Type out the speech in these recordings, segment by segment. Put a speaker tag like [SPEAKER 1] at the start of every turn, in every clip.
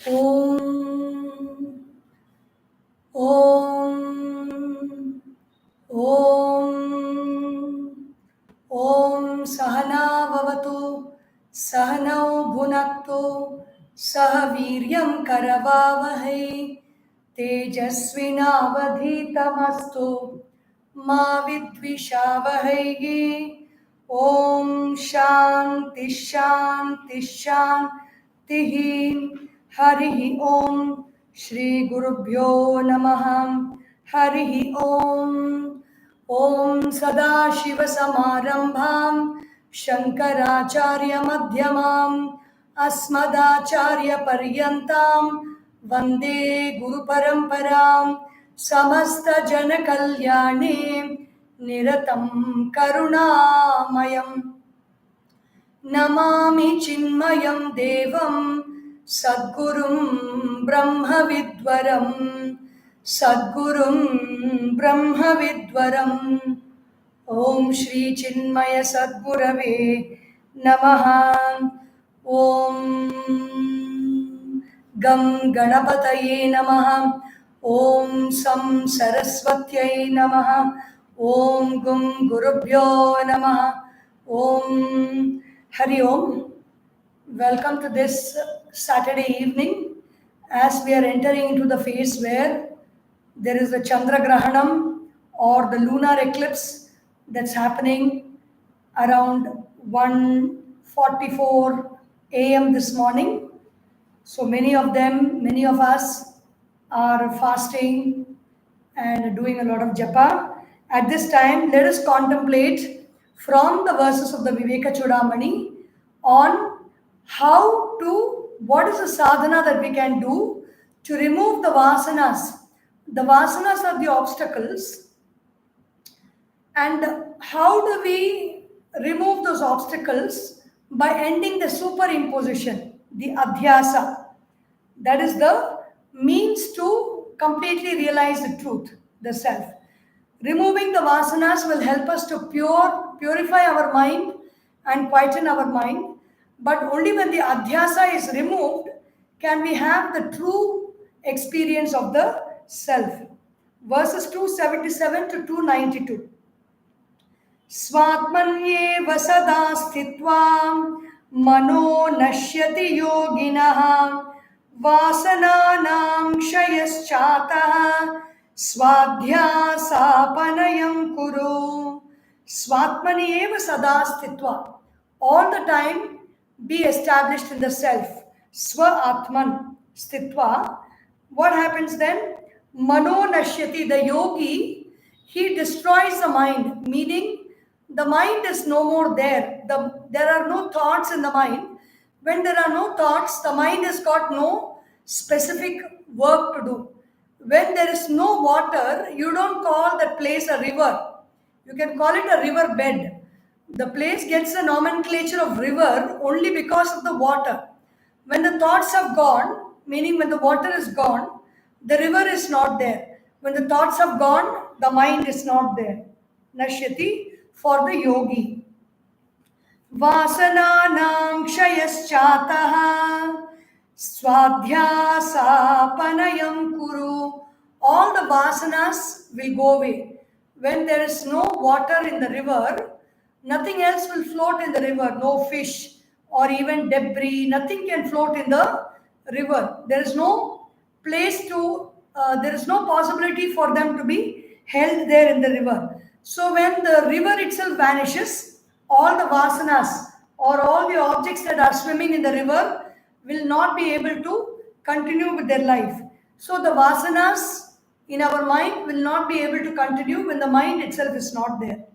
[SPEAKER 1] Om Om Om Om Sahana Vavatu Sahanau Bhunaktu Sahaviryam Karavavahai Tejasvinavadhitamastu Ma Vidvishavahai. Om Shanti Shanti Shanti. Harihi Om. Shri Gurubhyo Namaha. Harihi Om. Om Sadashiva Samarambham Shankaracharya Madhyamam Asmadacharya Paryantam Vande Guru Paramparam Samasta Jana Kalyane Niratam Karunamayam Namami Chinmayam Devam Sadgurum Brahma Vidwaram Sadgurum Brahma Vidwaram. Om Shri Chinmaya Sadgurave Namaha. Om Gam Ganapataye Namaha. Om Sam Saraswatyai Namaha. Om Gum Gurubhyo Namaha. Om Hari Om. Welcome to this Saturday evening as we are entering into the phase where there is a Chandra Grahanam or the lunar eclipse that's happening around 1:44 a.m. this morning. So many of us are fasting and doing a lot of japa. At this time, let us contemplate from the verses of the Vivekachoodamani on what is the sadhana that we can do to remove the vasanas. The vasanas are the obstacles, and how do we remove those obstacles? By ending the superimposition, the adhyasa. That is the means to completely realize the truth, the self. Removing the vasanas will help us to purify our mind and quieten our mind. But only when the adhyasa is removed can we have the true experience of the self. Verses 277 to 292. Swatmanyeva sada sthitva mano nashyati yoginah vasananam kshayaschatah swadhyasapanayam kuru. Swatmanyeva sada sthitva. All the time be established in the self. Swa Atman Stitva. What happens then? Mano Nashyati, the yogi, he destroys the mind, meaning the mind is no more there. There are no thoughts in the mind. When there are no thoughts, the mind has got no specific work to do. When there is no water, you don't call that place a river. You can call it a river bed. The place gets a nomenclature of river only because of the water. When the thoughts have gone, meaning when the water is gone, the river is not there. When the thoughts have gone, the mind is not there. Nashyati for the yogi. Vasananam kshayaschatah swadhyasapanayam kuru. All the vasanas will go away. When there is no water in the river, nothing else will float in the river. No fish or even debris. Nothing can float in the river. There is no place there is no possibility for them to be held there in the river. So when the river itself vanishes, all the vasanas or all the objects that are swimming in the river will not be able to continue with their life. So the vasanas in our mind will not be able to continue when the mind itself is not there.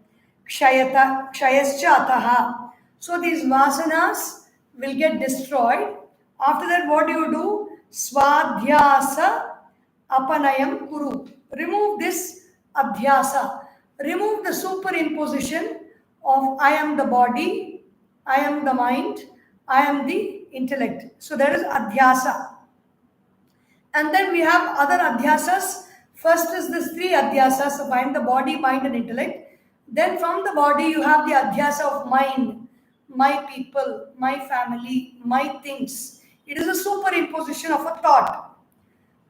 [SPEAKER 1] Kshayaschataha. So these vasanas will get destroyed. After that, what do you do? Swadhyasa apanayam kuru. Remove this adhyasa. Remove the superimposition of I am the body, I am the mind, I am the intellect. So that is adhyasa. And then we have other adhyasas. First is this three adhyasas of mind, the body, mind and intellect. Then from the body you have the adhyasa of mind, my people, my family, my things. It is a superimposition of a thought.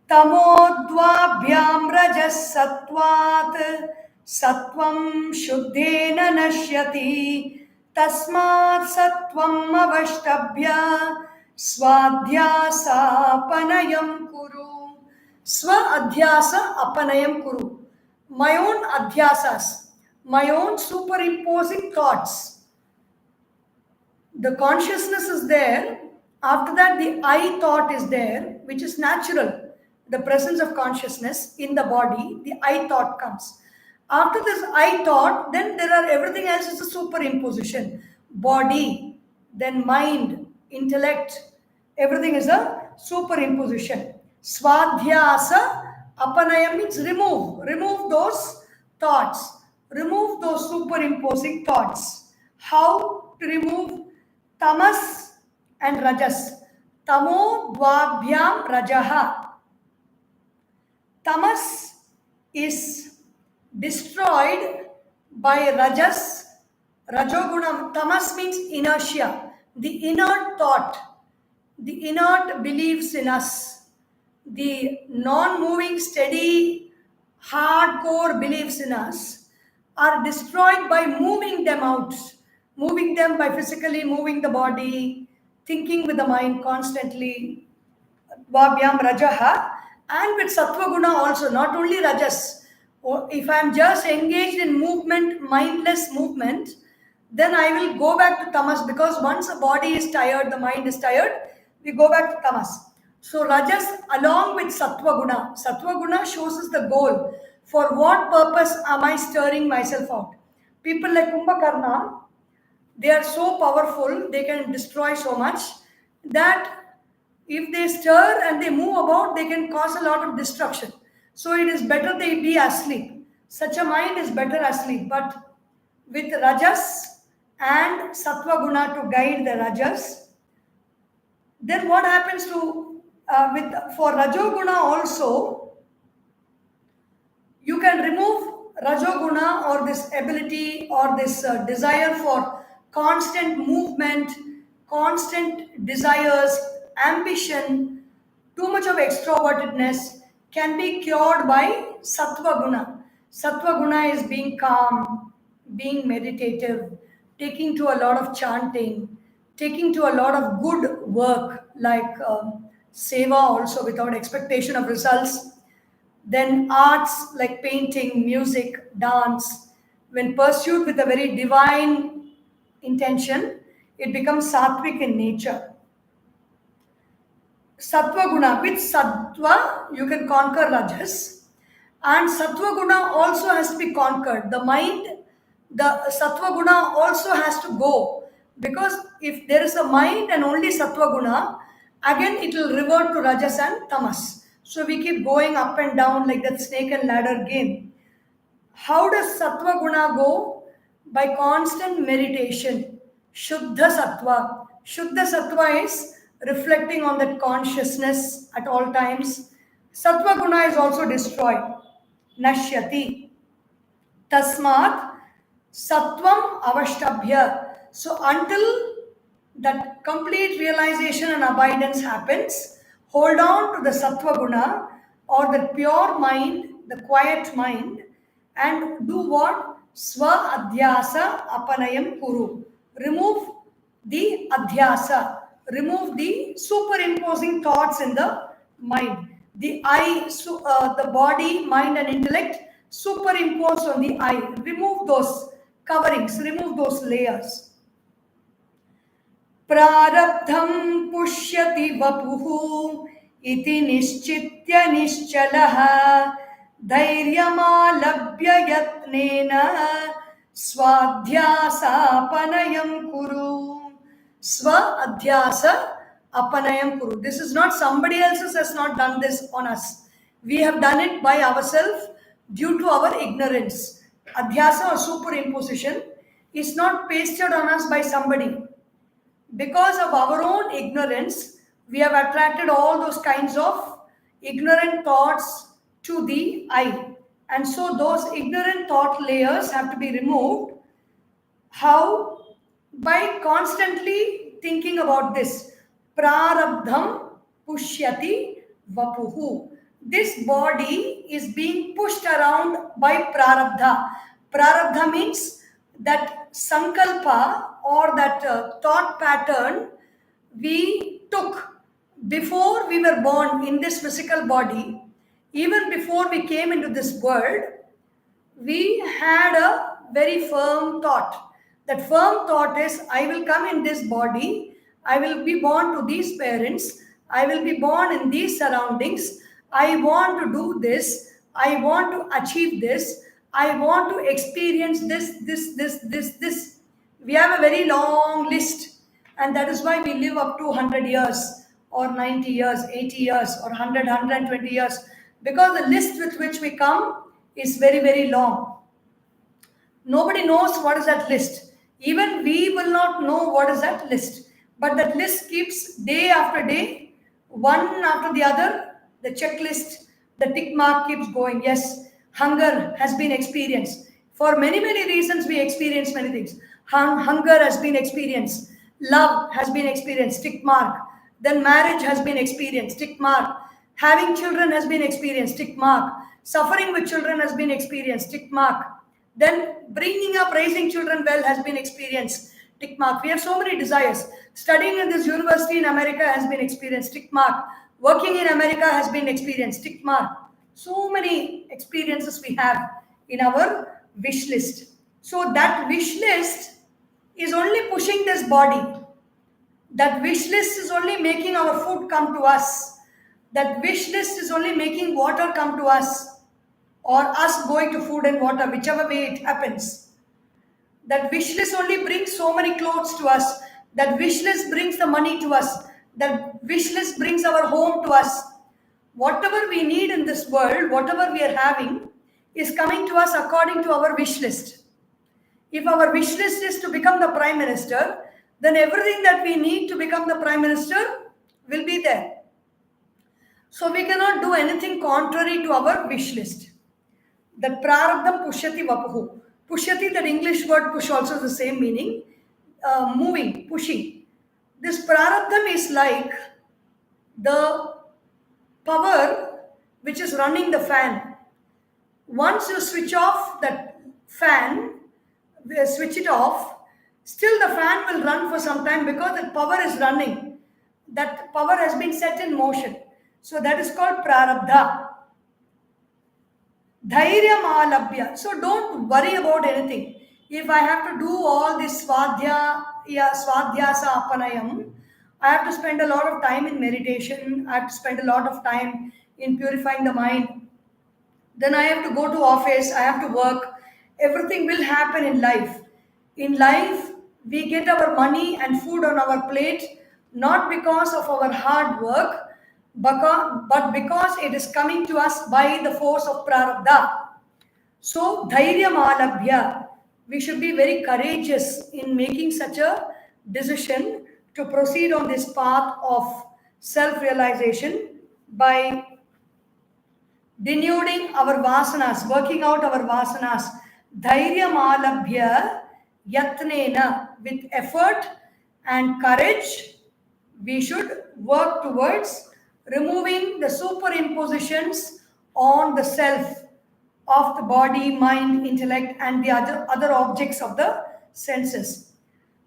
[SPEAKER 1] Tamodvabhyam rajas sattvat sattvam shuddhena nashyati tasmat sattvam avashtabhya swadhyasa apanayam kuru. Swa adhyasa apanayam kuru. My own adhyasas, my own superimposing thoughts. The consciousness is there. After that, the I thought is there, which is natural. The presence of consciousness in the body, the I thought comes. After this I thought, then there are everything else is a superimposition. Body, then mind, intellect, everything is a superimposition. Swadhyasa, apanayam means remove those thoughts, remove those superimposing thoughts. How to remove tamas and rajas? Tamo dvabhyam rajaha. Tamas is destroyed by rajas, rajoguna. Tamas means inertia, the inert thought, the inert beliefs in us, the non-moving, steady, hardcore beliefs in us are destroyed by moving them out, moving them by physically moving the body, thinking with the mind constantly. Vabhyam rajaha, and with sattva guna also, not only rajas. If I am just engaged in movement, mindless movement, then I will go back to tamas, because once the body is tired, the mind is tired, we go back to tamas. So rajas along with sattva guna. Sattva guna shows us the goal. For what purpose am I stirring myself out? People like Kumbhakarna, they are so powerful, they can destroy so much that if they stir and they move about, they can cause a lot of destruction. So it is better they be asleep. Such a mind is better asleep. But with rajas and sattva guna to guide the rajas, then what happens to for rajoguna also? You can remove rajoguna, or this ability, or this desire for constant movement, constant desires, ambition, too much of extrovertedness can be cured by sattva guna. Sattva guna is being calm, being meditative, taking to a lot of chanting, taking to a lot of good work like seva also without expectation of results. Then arts like painting, music, dance, when pursued with a very divine intention, it becomes sattvic in nature. Sattva guna, with sattva you can conquer rajas, and sattva guna also has to be conquered. The mind, the sattva guna also has to go, because if there is a mind and only sattva guna, again it will revert to rajas and tamas. So we keep going up and down like that snake and ladder game. How does sattva guna go? By constant meditation. Shuddha sattva. Shuddha sattva is reflecting on that consciousness at all times. Sattva guna is also destroyed. Nashyati. Tasmat sattvam avashtabhya. So until that complete realization and abidance happens, hold on to the sattva guna, or the pure mind, the quiet mind, and do what? Swa adhyasa apanayam kuru. Remove the adhyasa, remove the superimposing thoughts in the mind. The I, the body, mind, and intellect superimpose on the I. Remove those coverings, remove those layers. Prarabdham pushyati vapuhu iti nischitya nischalaha dhairyamalabhya yatnena swadhyasa apanayam kuru. Swa adhyasa apanayam kuru. This is not somebody else's has not done this on us. We have done it by ourselves due to our ignorance. Adhyasa or superimposition is not pasted on us by somebody. Because of our own ignorance, we have attracted all those kinds of ignorant thoughts to the I. And so those ignorant thought layers have to be removed. How? By constantly thinking about this. prarabdham pushyati vapuhu. This body is being pushed around by prarabdha. Prarabdha means that sankalpa or that thought pattern we took before we were born in this physical body, even before we came into this world. We had a very firm thought. That firm thought is, I will come in this body, I will be born to these parents, I will be born in these surroundings, I want to do this, I want to achieve this, I want to experience this. We have a very long list, and that is why we live up to 100 years or 90 years, 80 years or 100, 120 years, because the list with which we come is very, very long. Nobody knows what is that list. Even we will not know what is that list. But that list keeps day after day, one after the other, the checklist, the tick mark keeps going. Yes, hunger has been experienced. For many, many reasons, we experience many things. Hunger has been experienced. Love has been experienced. Tick mark. Then marriage has been experienced. Tick mark. Having children has been experienced. Tick mark. Suffering with children has been experienced. Tick mark. Then bringing up, raising children well has been experienced. Tick mark. We have so many desires. Studying in this university in America has been experienced. Tick mark. Working in America has been experienced. Tick mark. So many experiences we have in our wish list. So that wish list is only pushing this body. That wish list is only making our food come to us. That wish list is only making water come to us, or us going to food and water, whichever way it happens. That wish list only brings so many clothes to us. That wish list brings the money to us. That wish list brings our home to us. Whatever we need in this world, whatever we are having, is coming to us according to our wish list. If our wish list is to become the Prime Minister, then everything that we need to become the Prime Minister will be there. So we cannot do anything contrary to our wish list. That prarabdham pushyati vapuhu. Pushyati, that English word push also has the same meaning. Moving, pushing. This prarabdham is like the power which is running the fan. Once you switch off that fan, switch it off, still the fan will run for some time because the power is running. That power has been set in motion. So that is called prarabdha. Dhairyam alabhya. So don't worry about anything. If I have to do all this svadhyasa apanayam, I have to spend a lot of time in meditation, I have to spend a lot of time in purifying the mind. Then I have to go to office, I have to work. Everything will happen in life. In life, we get our money and food on our plate, not because of our hard work, but because it is coming to us by the force of prarabdha. So, dhairyam alabhya. We should be very courageous in making such a decision to proceed on this path of self-realization by denuding our vasanas, working out our vasanas. Dhairyam alabhya yatnena. With effort and courage, we should work towards removing the superimpositions on the self of the body, mind, intellect, and the other objects of the senses.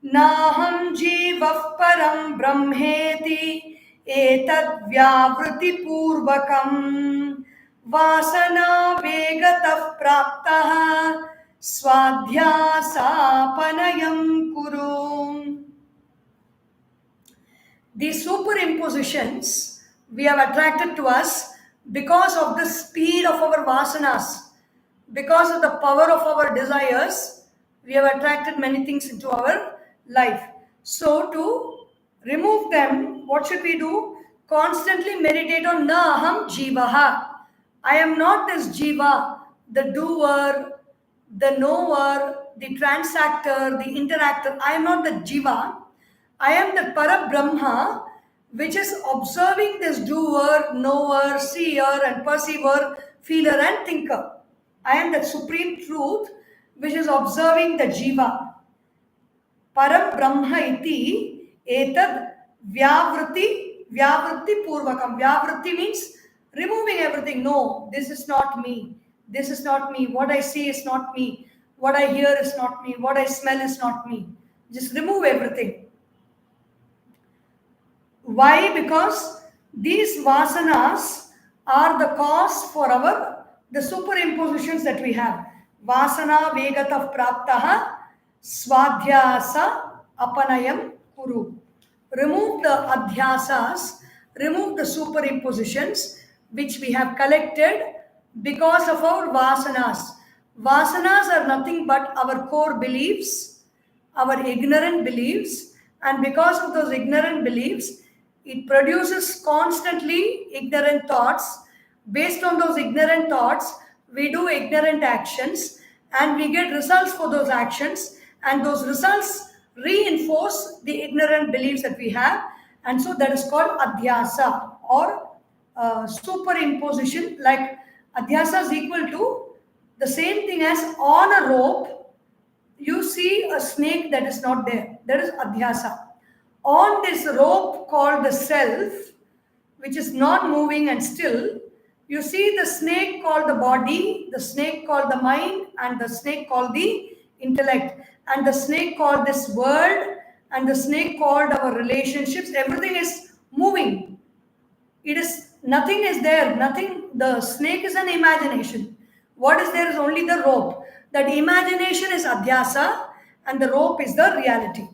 [SPEAKER 1] Naham jivah param brahmeti etad vyavruti purvakam vasana vegatah praptah swadhyasapanayam kuru. These superimpositions we have attracted to us because of the speed of our vasanas, because of the power of our desires. We have attracted many things into our life. So to remove them, what should we do? Constantly meditate on na aham jivaha. I am not this jiva, the doer, the knower, the transactor, the interactor. I am not the jiva. I am the Parabrahma, which is observing this doer, knower, seer and perceiver, feeler and thinker. I am the supreme truth which is observing the jiva. Param Brahma iti etad Vyavritti purvakam. Vyavritti means removing everything. No, this is not me. This is not me. What I see is not me. What I hear is not me. What I smell is not me. Just remove everything. Why? Because these vasanas are the cause for the superimpositions that we have. Vasana vegatav praptaha swadhyasa apanayam kuru. Remove the adhyasas, remove the superimpositions which we have collected because of our vasanas. Vasanas are nothing but our core beliefs, our ignorant beliefs, and because of those ignorant beliefs, it produces constantly ignorant thoughts. Based on those ignorant thoughts, we do ignorant actions and we get results for those actions, and those results reinforce the ignorant beliefs that we have, and so that is called adhyasa or superimposition. Like adhyasa is equal to the same thing as on a rope you see a snake that is not there. That is adhyasa. On this rope called the self, which is not moving and still, you see the snake called the body, the snake called the mind, and the snake called the intellect, and the snake called this world, and the snake called our relationships. Everything is moving. It is nothing is there. Nothing. The snake is an imagination. What is there is only the rope. That imagination is adhyasa, and the rope is the reality.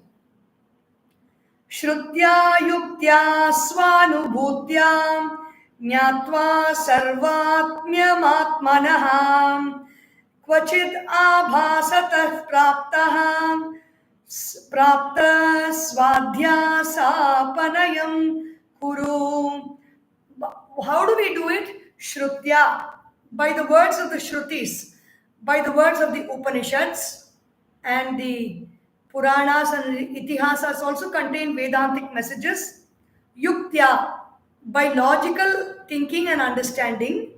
[SPEAKER 1] Shrutya yuktya svanubhutyam ज्ञात्वा सर्वात्म्यमात्मनः क्वचित् आभासतः प्राप्तः स्वाध्यासापनयं कुरु. How do we do it? Shrutya, by the words of the Shrutis, by the words of the Upanishads, and the Puranas and Itihasas also contain Vedantic messages. Yuktya, by logical thinking and understanding.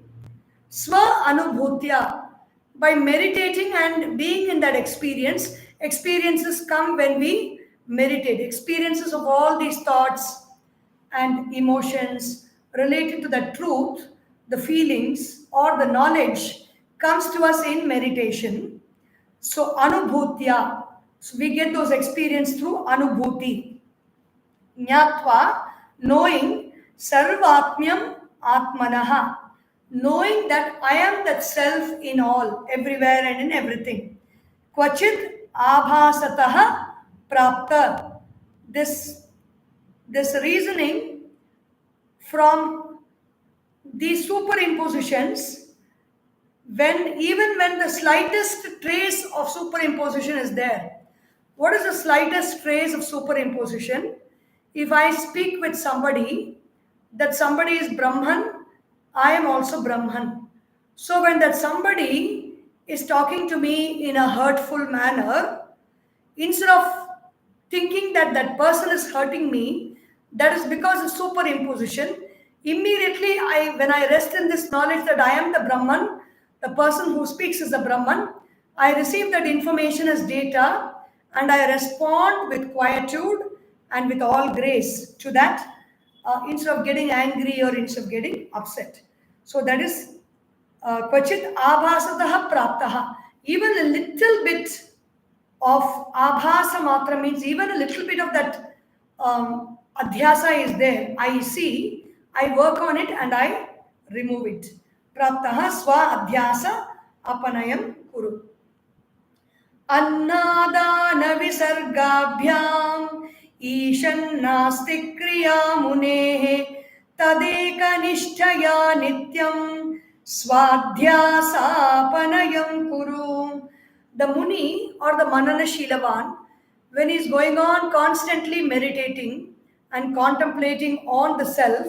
[SPEAKER 1] Swa anubhutya, by meditating and being in that experience. Experiences come when we meditate. Experiences of all these thoughts and emotions related to the truth, the feelings or the knowledge comes to us in meditation. So anubhutya, so we get those experiences through anubhuti. Jnatva, knowing. Sarvatmyam atmanaha, knowing that I am that self in all, everywhere and in everything. Kvachit abhasataha prapta, this reasoning from these superimpositions, even when the slightest trace of superimposition is there. What is the slightest trace of superimposition? If I speak with somebody, that somebody is Brahman, I am also Brahman. So when that somebody is talking to me in a hurtful manner, instead of thinking that that person is hurting me, that is because of superimposition. Immediately, when I rest in this knowledge that I am the Brahman, the person who speaks is the Brahman, I receive that information as data and I respond with quietude and with all grace to that, instead of getting angry or instead of getting upset. So that is kvachit abhasataha praptaha. Even a little bit of abhasa matra means even a little bit of that adhyasa is there. I see, I work on it and I remove it. Praptaha swa adhyasa apanayam kuru. Annadana visargabhyam ईशन्नास्ति क्रिया मुनेः तदेकनिष्ठया नित्यं स्वाध्यासापनयं कुरु. The Muni or the Manana Shilavan, when he is going on constantly meditating and contemplating on the self,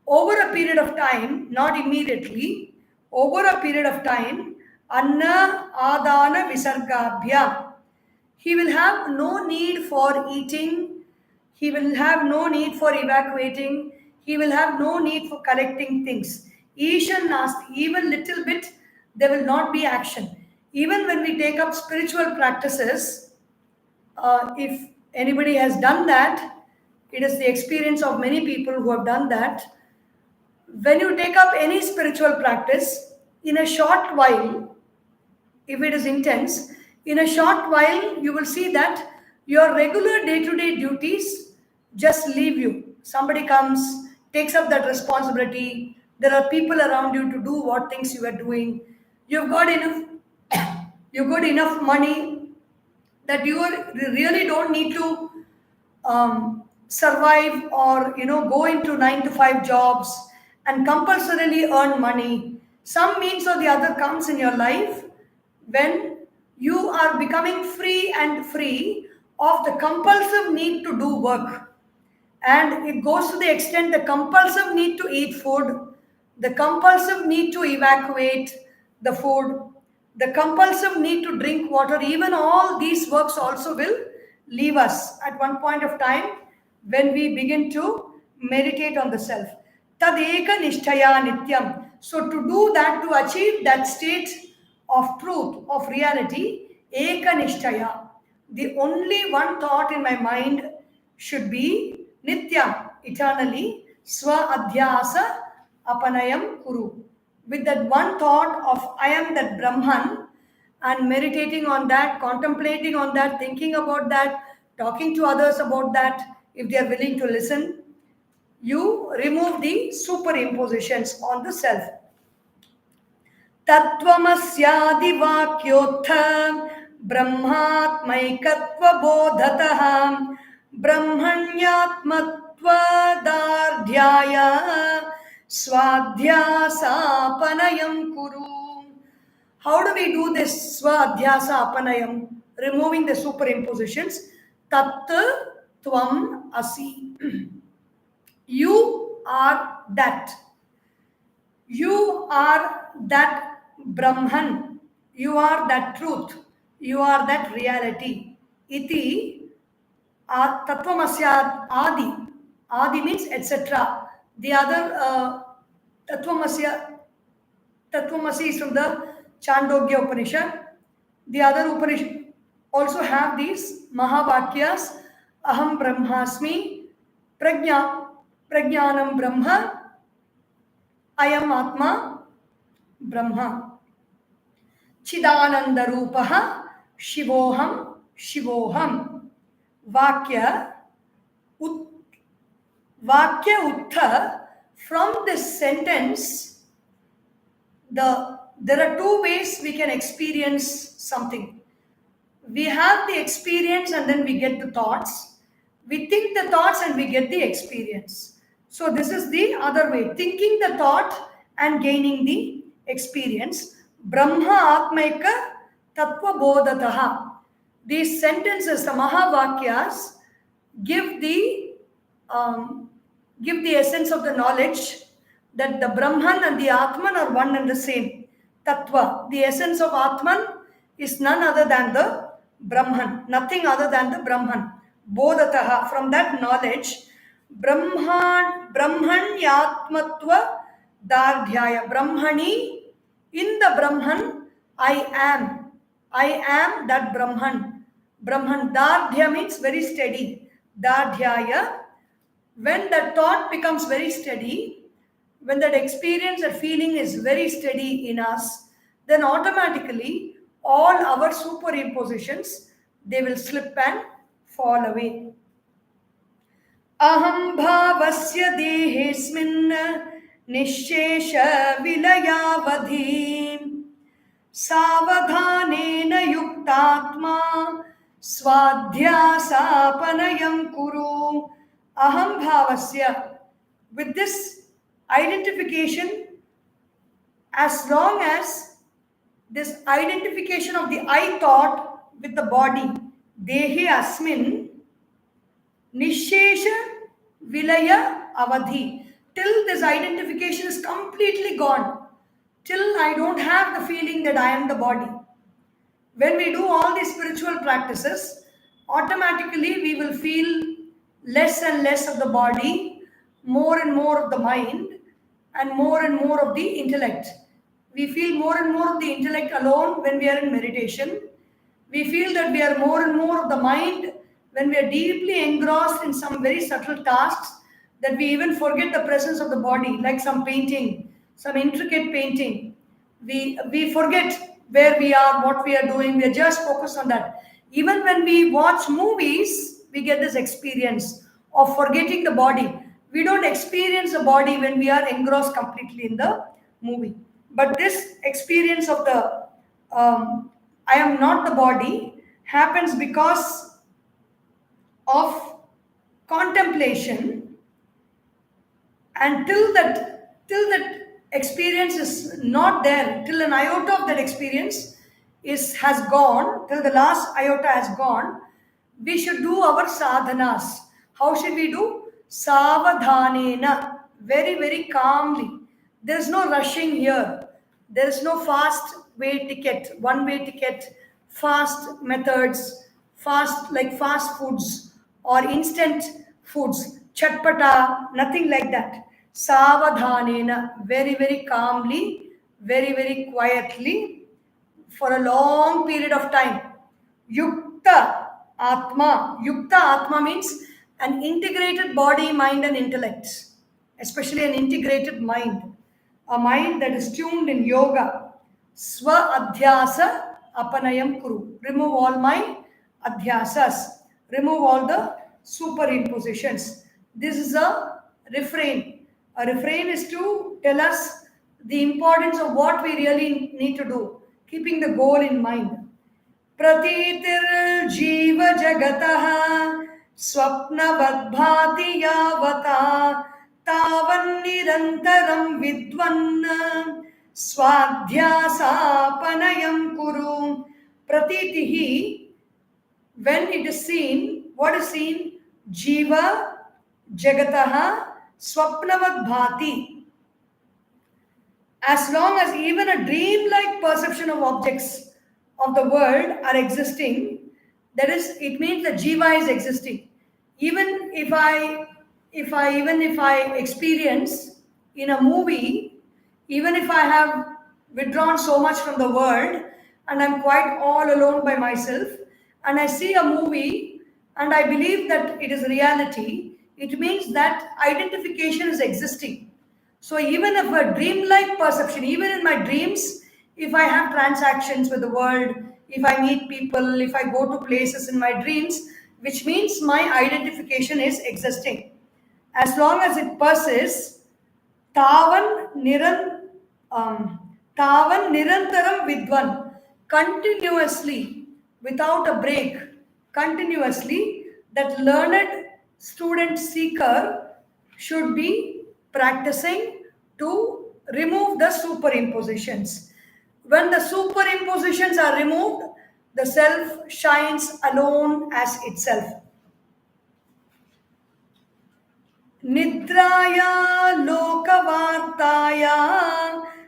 [SPEAKER 1] over a period of time, not immediately, over a period of time, Anna Adana Visargabhya, he will have no need for eating. He will have no need for evacuating. He will have no need for collecting things. Ishan Nasti, even little bit, there will not be action. Even when we take up spiritual practices, if anybody has done that, It is the experience of many people who have done that. When you take up any spiritual practice, in a short while, if it is intense, in a short while, you will see that your regular day-to-day duties just leave you. Somebody comes, takes up that responsibility. There are people around you to do what things you are doing. You've got enough, you've got enough money that really don't need to survive or go into 9 to 5 jobs and compulsorily earn money. Some means or the other comes in your life when you are becoming free and free of the compulsive need to do work. And it goes to the extent the compulsive need to eat food, the compulsive need to evacuate the food, the compulsive need to drink water. Even all these works also will leave us at one point of time when we begin to meditate on the self. Tadeka nishtaya nityam. So to do that, to achieve that state of truth, of reality, eka nishtaya. The only one thought in my mind should be nityam, eternally, swa adhyasa apanayam kuru. With that one thought of I am that Brahman, and meditating on that, contemplating on that, thinking about that, talking to others about that, if they are willing to listen, you remove the superimpositions on the self. तत्त्वमस्यादिवाक्योऽथ ब्रह्मात्मैकत्वबोधतः ब्रह्मण्यात्मत्वदार्ढ्याय स्वाध्यासापनयं कुरु. How do we do this swadhyasa apanayam? Removing the superimpositions. Tat tvam asi. You are that. You are that Brahman. You are that truth. You are that reality. Iti tattvamasya adi. Adi means etc. The other tattvamasya, tattvamasi is from the Chandogya Upanishad. The other Upanishad also have these Mahavakyas. Aham Brahmasmi, Prajnanam Brahma, Ayam Atma Brahma. Chidananda Rupaha, Shivoham, Shivoham. Vakya Uttha. From this sentence, there are two ways we can experience something. We have the experience and then we get the thoughts. We think the thoughts and we get the experience. So this is the other way. Thinking the thought and gaining the experience. Brahma Atmaika Tattva Bodhataha. These sentences, the Mahavakyas, give the essence of the knowledge that the Brahman and the Atman are one and the same. Tattva. The essence of Atman is none other than the Brahman, nothing other than the Brahman. Bodhataha, from that knowledge, Brahmanyatmatva dardhyaya. Brahmani, in the Brahman, I am that Brahman. Brahman, dardhya means very steady. Dardhyaya, when that thought becomes very steady, when that experience, that feeling is very steady in us, then automatically all our superimpositions, they will slip and fall away. Aham bhavasya dehesmin nishesha vilayavadhi savadhanena yuktatma swadhyasapanayam kuru. Aham bhavasya. With this identification, as long as this identification of the I thought with the body, dehe asmin, nishesha vilaya avadhi, till this identification is completely gone, till I don't have the feeling that I am the body. When we do all these spiritual practices, automatically we will feel less and less of the body, more and more of the mind, and more of the intellect. We feel more and more of the intellect alone when we are in meditation. We feel that we are more and more of the mind when we are deeply engrossed in some very subtle tasks, that we even forget the presence of the body, like some painting, some intricate painting. We forget where we are, what we are doing. We are just focused on that. Even when we watch movies, we get this experience of forgetting the body. We don't experience the body when we are engrossed completely in the movie. But this experience of the I am not the body happens because of contemplation, and till that experience is not there, till an iota of that experience has gone, till the last iota has gone, we should do our sadhanas. How should we do? Savadhanena, very, very calmly. There is no rushing here. There is no fast way ticket, one way ticket, fast methods, fast foods or instant foods, chatpata, nothing like that. Savadhanena, very, very calmly, very, very quietly, for a long period of time. Yukta Atma. Yukta Atma means an integrated body, mind, and intellect, especially an integrated mind, a mind that is tuned in yoga. Swa Adhyasa Apanayam Kuru. Remove all my adhyasas, remove all the superimpositions. This is a refrain. A refrain is to tell us the importance of what we really need to do, keeping the goal in mind. Pratitir Jiva Jagataha Swapnavadbhati Yavata Tavan Nirantaram Vidvan Swadhyasapanayam Kuru. Pratitihi, when it is seen, what is seen? Jiva Jagataha Swapnavad Bhati. As long as even a dream-like perception of objects of the world are existing, that is, it means that Jiva is existing. Even if I experience in a movie, even if I have withdrawn so much from the world and I'm quite all alone by myself, and I see a movie and I believe that it is reality, it means that identification is existing. So even if a dreamlike perception, even in my dreams, if I have transactions with the world, if I meet people, if I go to places in my dreams, which means my identification is existing. As long as it persists, tavan nirantaram vidvan, continuously, without a break, continuously, that learned student seeker should be practicing to remove the superimpositions. When the superimpositions are removed, the self shines alone as itself. Nidraya lokavartaya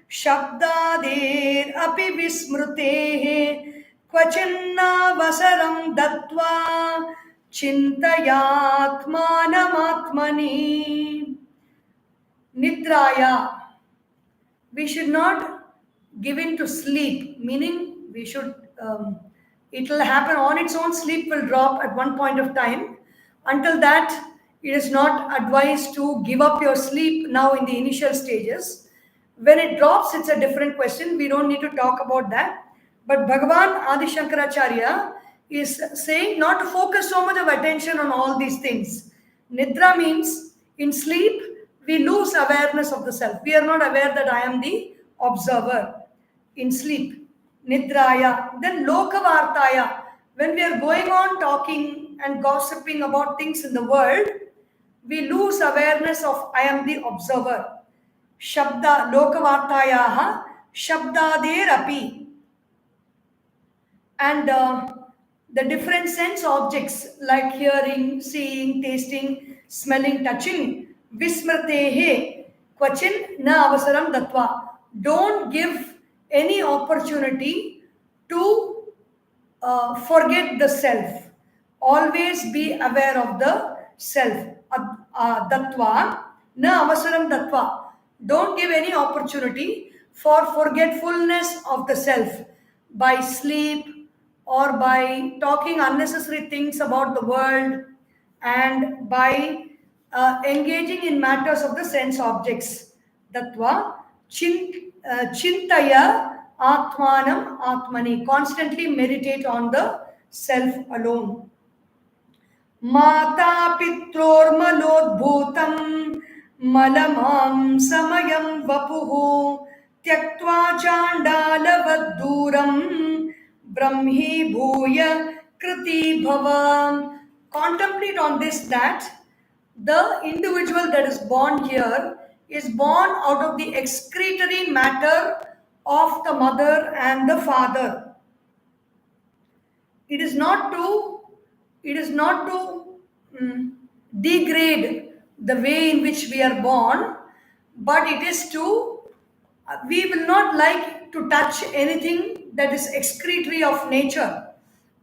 [SPEAKER 1] shabdader api vismrutehe kvachinna vasaram dattva chintayatmanamatmani. Nidraya, we should not give in to sleep, meaning we should, it will happen on its own, sleep will drop at one point of time. Until that, it is not advised to give up your sleep now in the initial stages. When it drops, it's a different question. We don't need to talk about that. But Bhagavan Adisankaracharya is saying not to focus so much of attention on all these things. Nidra means in sleep, we lose awareness of the self. We are not aware that I am the observer in sleep. Nidraya. Then Lokavartaya. When we are going on talking and gossiping about things in the world, we lose awareness of I am the observer. Shabda Lokavartayaha Shabdader api. And the different sense objects like hearing, seeing, tasting, smelling, touching, vismrtehe kvachin na avasaram datva. Don't give any opportunity to forget the self. Always be aware of the self. Datva na avasaram datva. Don't give any opportunity for forgetfulness of the self by sleep, or by talking unnecessary things about the world, and by engaging in matters of the sense objects. Tatva chintaya atmanam atmani. Constantly meditate on the self alone. Mata pitrormalodbhutam malamam samayam vapuhu tyaktva chandalavaduram brahmi bhuya kriti bhava. Contemplate on this, that the individual that is born here is born out of the excretory matter of the mother and the father. It is not to degrade the way in which we are born, but it is to we will not like to touch anything that is excretory of nature.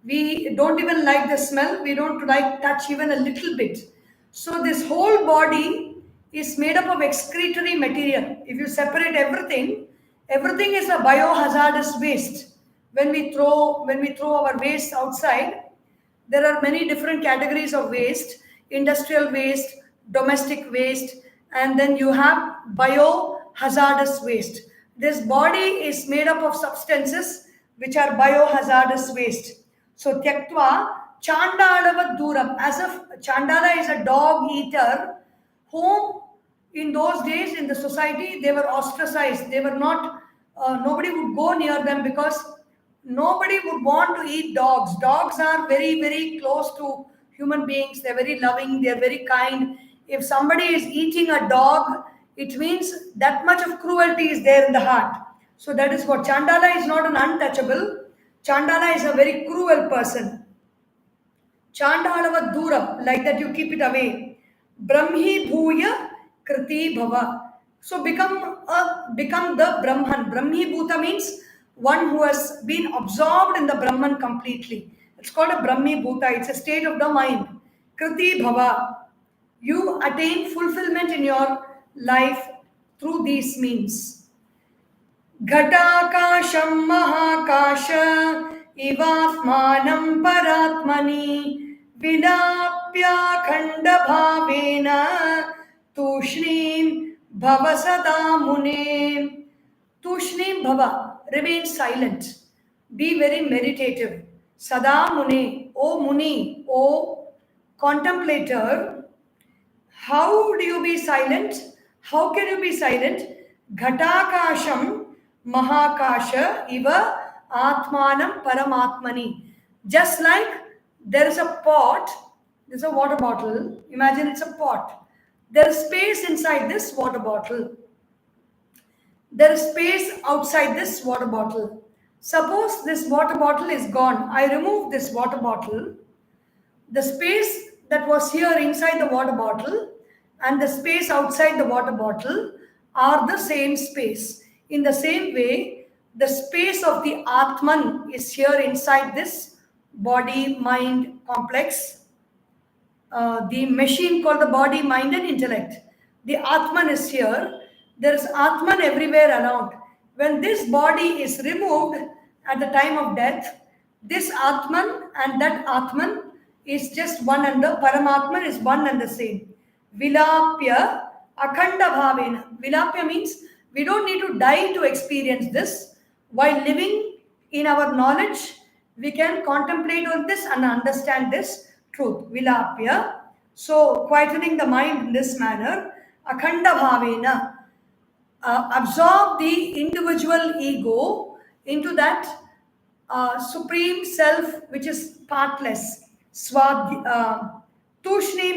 [SPEAKER 1] We don't even like the smell, we don't like touch even a little bit. So this whole body is made up of excretory material. If you separate everything, everything is a biohazardous waste. When we throw our waste outside, there are many different categories of waste: industrial waste, domestic waste, and then you have biohazardous waste. This body is made up of substances which are biohazardous waste. So, tyaktva chandalava duram, as if chandala is a dog eater whom in those days in the society they were ostracized. They were not, nobody would go near them because nobody would want to eat dogs. Dogs are very, very close to human beings. They're very loving, they're very kind. If somebody is eating a dog, it means that much of cruelty is there in the heart. So that is what Chandala is not an untouchable. Chandala is a very cruel person. Chandalava Duram, like that you keep it away. Brahmi Bhuya Kriti Bhava. So become the Brahman. Brahmi Bhuta means one who has been absorbed in the Brahman completely. It's called a Brahmi Bhuta. It's a state of the mind. Kriti Bhava. You attain fulfillment in your life through these means. घटाकाशं महाकाश इवात्मानं परात्मनि विलाप्याखण्डभावेन तूष्णीं भव सदा मुने. Tūshnim bhava, remain silent, be very meditative. Sada mune, O muni, O contemplator. How do you be silent? How can you be silent? Ghatakasham mahakasha iva atmanam paramatmani. Just like there is a pot, there's a water bottle. Imagine it's a pot. There is space inside this water bottle. There is space outside this water bottle. Suppose this water bottle is gone. I remove this water bottle. The space that was here inside the water bottle and the space outside the water bottle are the same space. In the same way, the space of the Atman is here inside this body-mind complex. The machine called the body, mind and intellect. The Atman is here. There is Atman everywhere around. When this body is removed at the time of death, this Atman and that Atman is just one and the Paramatman is one and the same. Vilapya akhanda bhavena. Vilapya means we don't need to die to experience this. While living in our knowledge, we can contemplate on this and understand this truth. Vilapya. So, quietening the mind in this manner, akhanda bhavena. Absorb the individual ego into that supreme self which is partless. Tushni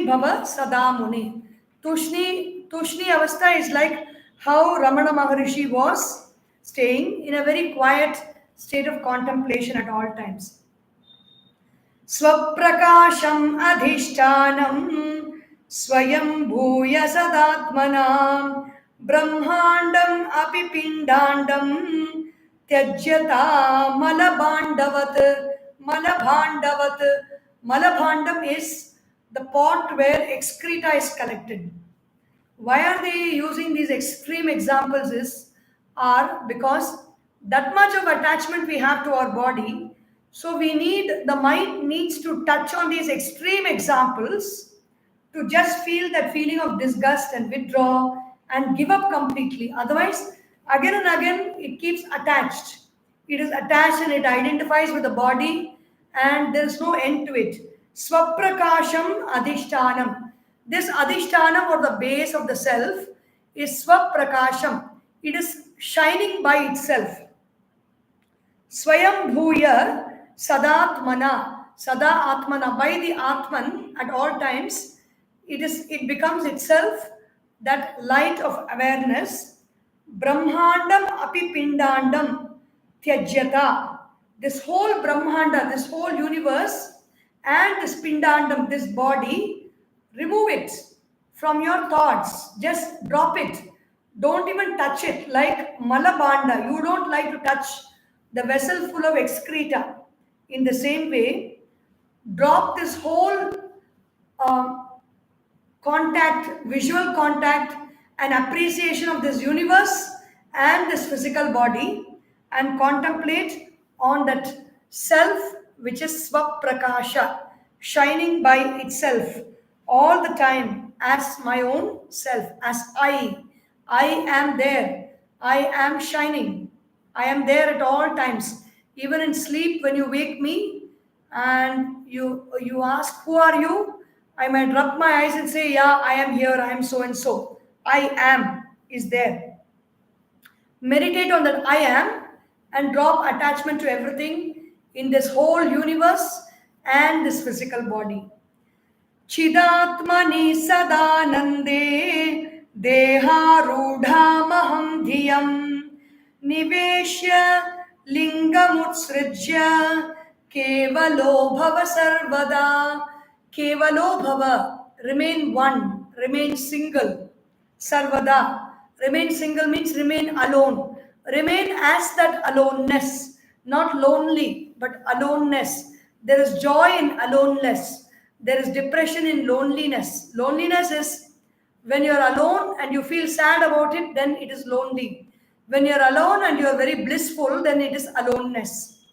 [SPEAKER 1] bhava sada muni. Tushni avastha is like how Ramana Maharishi was staying in a very quiet state of contemplation at all times. Swaprakasham adhishtanam swayam bhuya sadatmanam Brahmandam api pindandam tyajyata malabhandavat. Malabhandam is the pot where excreta is collected. Why are they using these extreme examples are because that much of attachment we have to our body. So the mind needs to touch on these extreme examples to just feel that feeling of disgust and withdraw and give up completely. Otherwise, again and again, it keeps attached. It is attached and it identifies with the body, and there is no end to it. Swaprakasham adhishtanam. This adhishtanam, or the base of the self, is swaprakasham. It is shining by itself. Swayam bhuya sadatmana, sada atmana, by the atman at all times, it becomes itself that light of awareness. Brahmandam api pindandam tyajyata. This whole Brahmanda, this whole universe, and this pindandam, this body, remove it from your thoughts. Just drop it. Don't even touch it. Like malabanda, you don't like to touch the vessel full of excreta. In the same way, drop this whole contact, visual contact, and appreciation of this universe and this physical body, and contemplate on that self which is Svaprakasha, shining by itself all the time as my own self, as I am there, I am shining, I am there at all times. Even in sleep, when you wake me and you ask, who are you? I might rub my eyes and say, yeah, I am here, I am so and so. I am is there. Meditate on that I am and drop attachment to everything in this whole universe and this physical body. Chidatmani sadanande deharudhamaham dhiyam niveshya lingamutsrijya kevalo bhava sarvada. Kevalo bhava, remain one, remain single. Sarvada, remain single means remain alone. Remain as that aloneness, not lonely, but aloneness. There is joy in aloneness. There is depression in loneliness. Loneliness is when you're alone and you feel sad about it, then it is lonely. When you're alone and you're very blissful, then it is aloneness.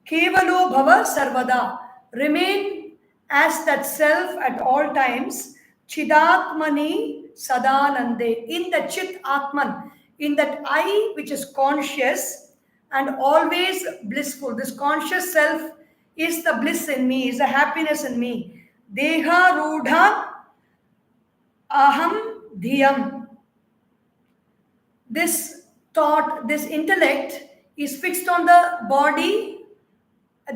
[SPEAKER 1] Kevalo bhava sarvada, remain as that self at all times. Chidatmani sadanande, in the chit atman, in that I which is conscious and always blissful. This conscious self is the bliss in me, is the happiness in me. Deha rudha aham dhyam. This thought, this intellect is fixed on the body.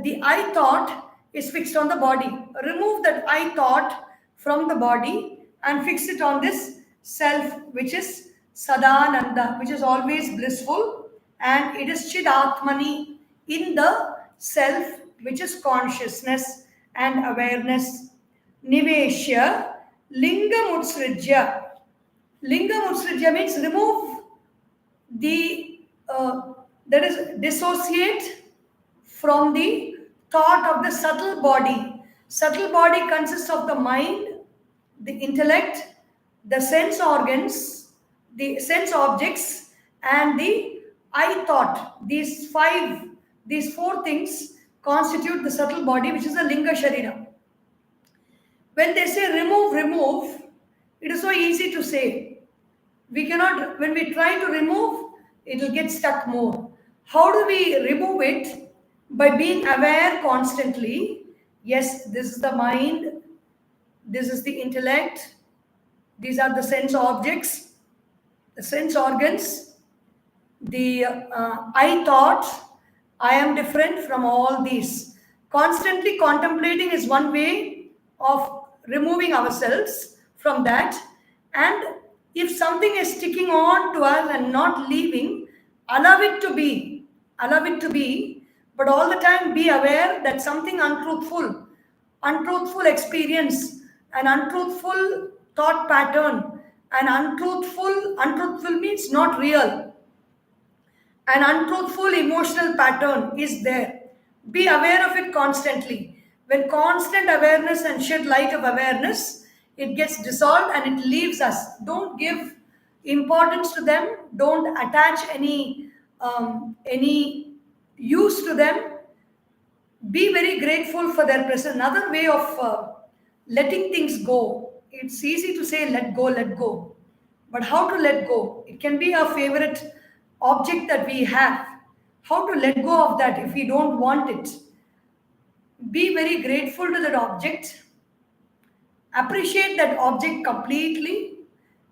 [SPEAKER 1] The I thought is fixed on the body. Remove that I thought from the body and fix it on this self which is Sadananda, which is always blissful, and it is Chidatmani, in the self which is consciousness and awareness. Niveshya Lingamutsrijya. Lingamutsrijya means remove the, that is dissociate from the thought of the subtle body. Subtle body consists of the mind, the intellect, the sense organs, the sense objects, and the I thought. These four things constitute the subtle body, which is the Linga Sharira. When they say remove, it is so easy to say. We cannot, when we try to remove, it will get stuck more. How do we remove it? By being aware constantly. Yes, this is the mind, this is the intellect, these are the sense objects, the sense organs, the I thought, I am different from all these. Constantly contemplating is one way of removing ourselves from that. And if something is sticking on to us and not leaving, allow it to be, but all the time be aware that something untruthful experience, an untruthful thought pattern, an untruthful means not real, an untruthful emotional pattern is there. Be aware of it constantly. When constant awareness and shed light of awareness, it gets dissolved and it leaves us. Don't give importance to them. Don't attach any use to them. Be very grateful for their presence. Another way of letting things go. It's easy to say let go, let go. But how to let go? It can be a favorite object that we have. How to let go of that if we don't want it? Be very grateful to that object. Appreciate that object completely.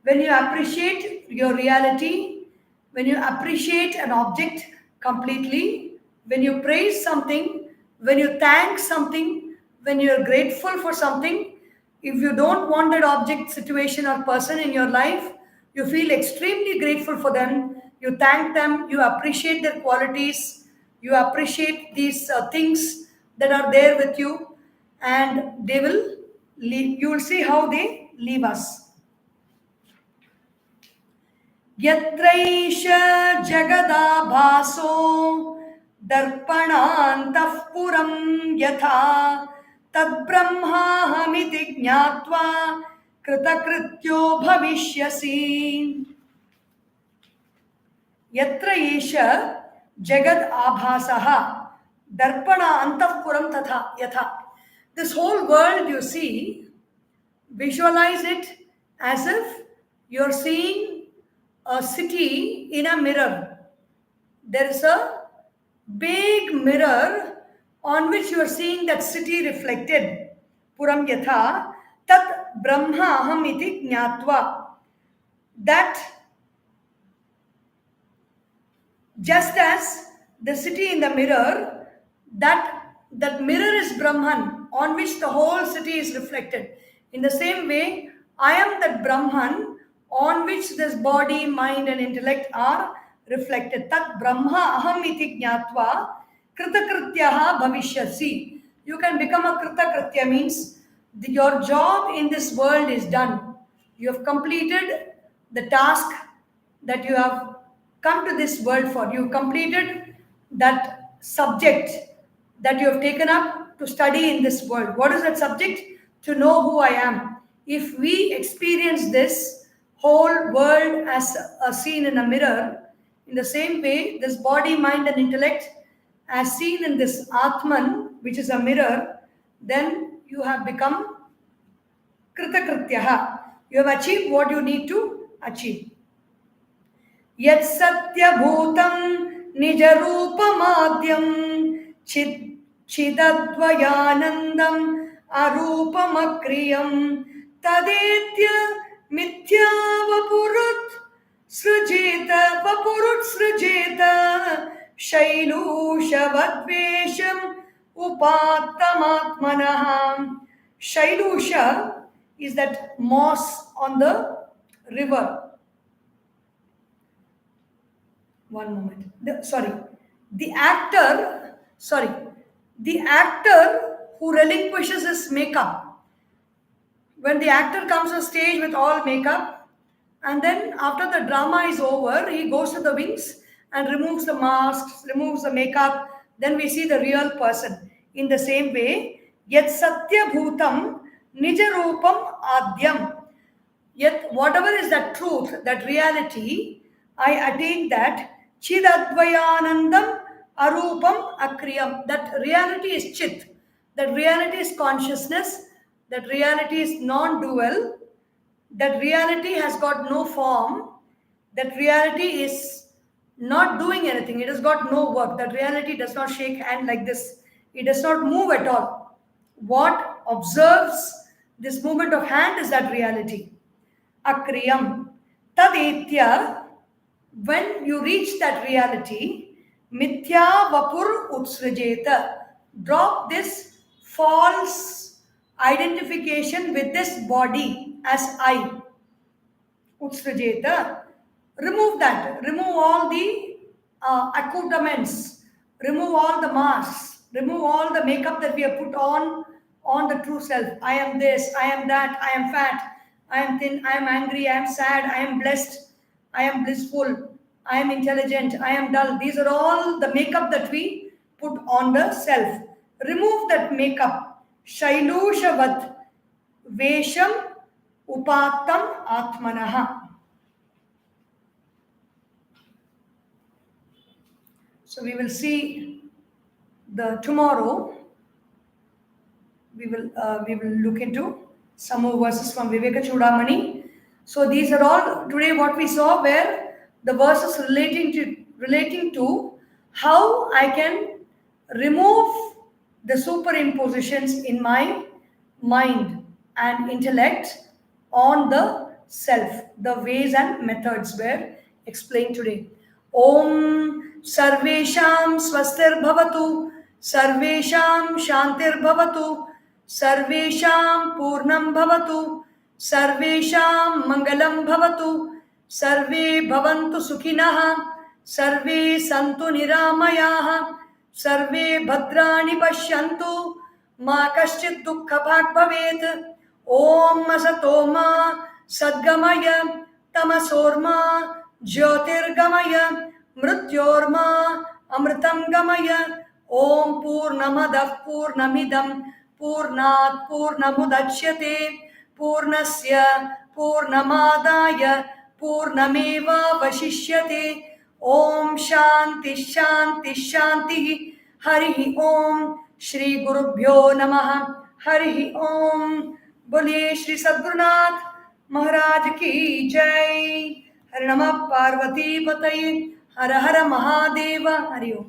[SPEAKER 1] When you appreciate your reality, when you appreciate an object completely, when you praise something, when you thank something, when you're grateful for something, if you don't want that object, situation, or person in your life, you feel extremely grateful for them, you thank them, you appreciate their qualities, you appreciate these things that are there with you, and they will leave. You will see how they leave us. यत्रैष जगदाभासो दर्पणान्तः पुरं यथा तद्ब्रह्माहमिति ज्ञात्वा कृतकृत्यो भविष्यसि. यत्र एष जगद आभासः darpana antahpuram tatha yatha. This whole world you see, visualize it as if you're seeing a city in a mirror. There is a big mirror on which you are seeing that city reflected. Puram yatha tat brahma aham iti jnatva. That just as the city in the mirror, that mirror is Brahman on which the whole city is reflected. In the same way, I am that Brahman on which this body, mind and intellect are reflected. Tat Brahma aham iti jnatva kritakrityaha bhavishyasi. You can become a kritakritya, means your job in this world is done. You have completed the task that you have come to this world for. You completed that subject that you have taken up to study in this world. What is that subject? To know who I am. If we experience this whole world as a scene in a mirror, in the same way, this body, mind and intellect as seen in this Atman, which is a mirror, then you have become kritakrityaha. You have achieved what you need to achieve. Yat satyabhutam nijarupamadhyam chidadvayanandam arupamakkriyam tadetya mityavapurut srujeta shailushavadvesham upattamatmanaham. Shailusha is that moss on the river. One moment. The actor who relinquishes his makeup. When the actor comes on stage with all makeup, and then after the drama is over, he goes to the wings and removes the masks, removes the makeup, then we see the real person. In the same way, yat satya bhutam nijarupam adyam. Yet whatever is that truth, that reality, I attain that. Chidadvayanandam arupam akriyam. That reality is chit. That reality is consciousness. That reality is non-dual. That reality has got no form. That reality is not doing anything. It has got no work. That reality does not shake hand like this. It does not move at all. What observes this movement of hand is that reality. Akriyam. Tadetya. When you reach that reality, mithya vapur utsrajeta. Drop this false identification with this body as I. Utsrajeta. Remove that. Remove all the accoutrements. Remove all the masks. Remove all the makeup that we have put on the true self. I am this, I am that, I am fat, I am thin, I am angry, I am sad, I am blessed, I am blissful, I am intelligent, I am dull. These are all the makeup that we put on the self. Remove that makeup. Shailushavat vesham upattam atmanaha. So we will see the tomorrow we will look into some more verses from Vivekachoodamani. So these are all today what we saw were the verses relating to how I can remove the superimpositions in my mind and intellect on the self. The ways and methods were explained today. Om Sarvesham Swastir Bhavatu, Sarvesham Shantir Bhavatu, Sarvesham Purnam Bhavatu, Sarvesham Mangalam Bhavatu, Sarve Bhavantu Sukhinah, Sarve Santu Niramayaha, Sarve Bhadrani Pashyantu, Ma Kaschit Dukkha Bhag Bhavet. Om Asatoma Sadgamaya Tamasorma Jyotirgamaya Mrityorma Amritam Gamaya. Om Purnamadav Purnamidam Purnat Purnamudachyate Purnasya Purnamadaya Purnameva Vashishyate. Om Shanti Shanti Shanti. Hari Om. Shri Gurubhyo Namaha. Hari Om. बोलिए श्री सद्गुरुनाथ महाराज की जय. हर नमः पार्वती पतये. हर हर महादेव. हरि ओम.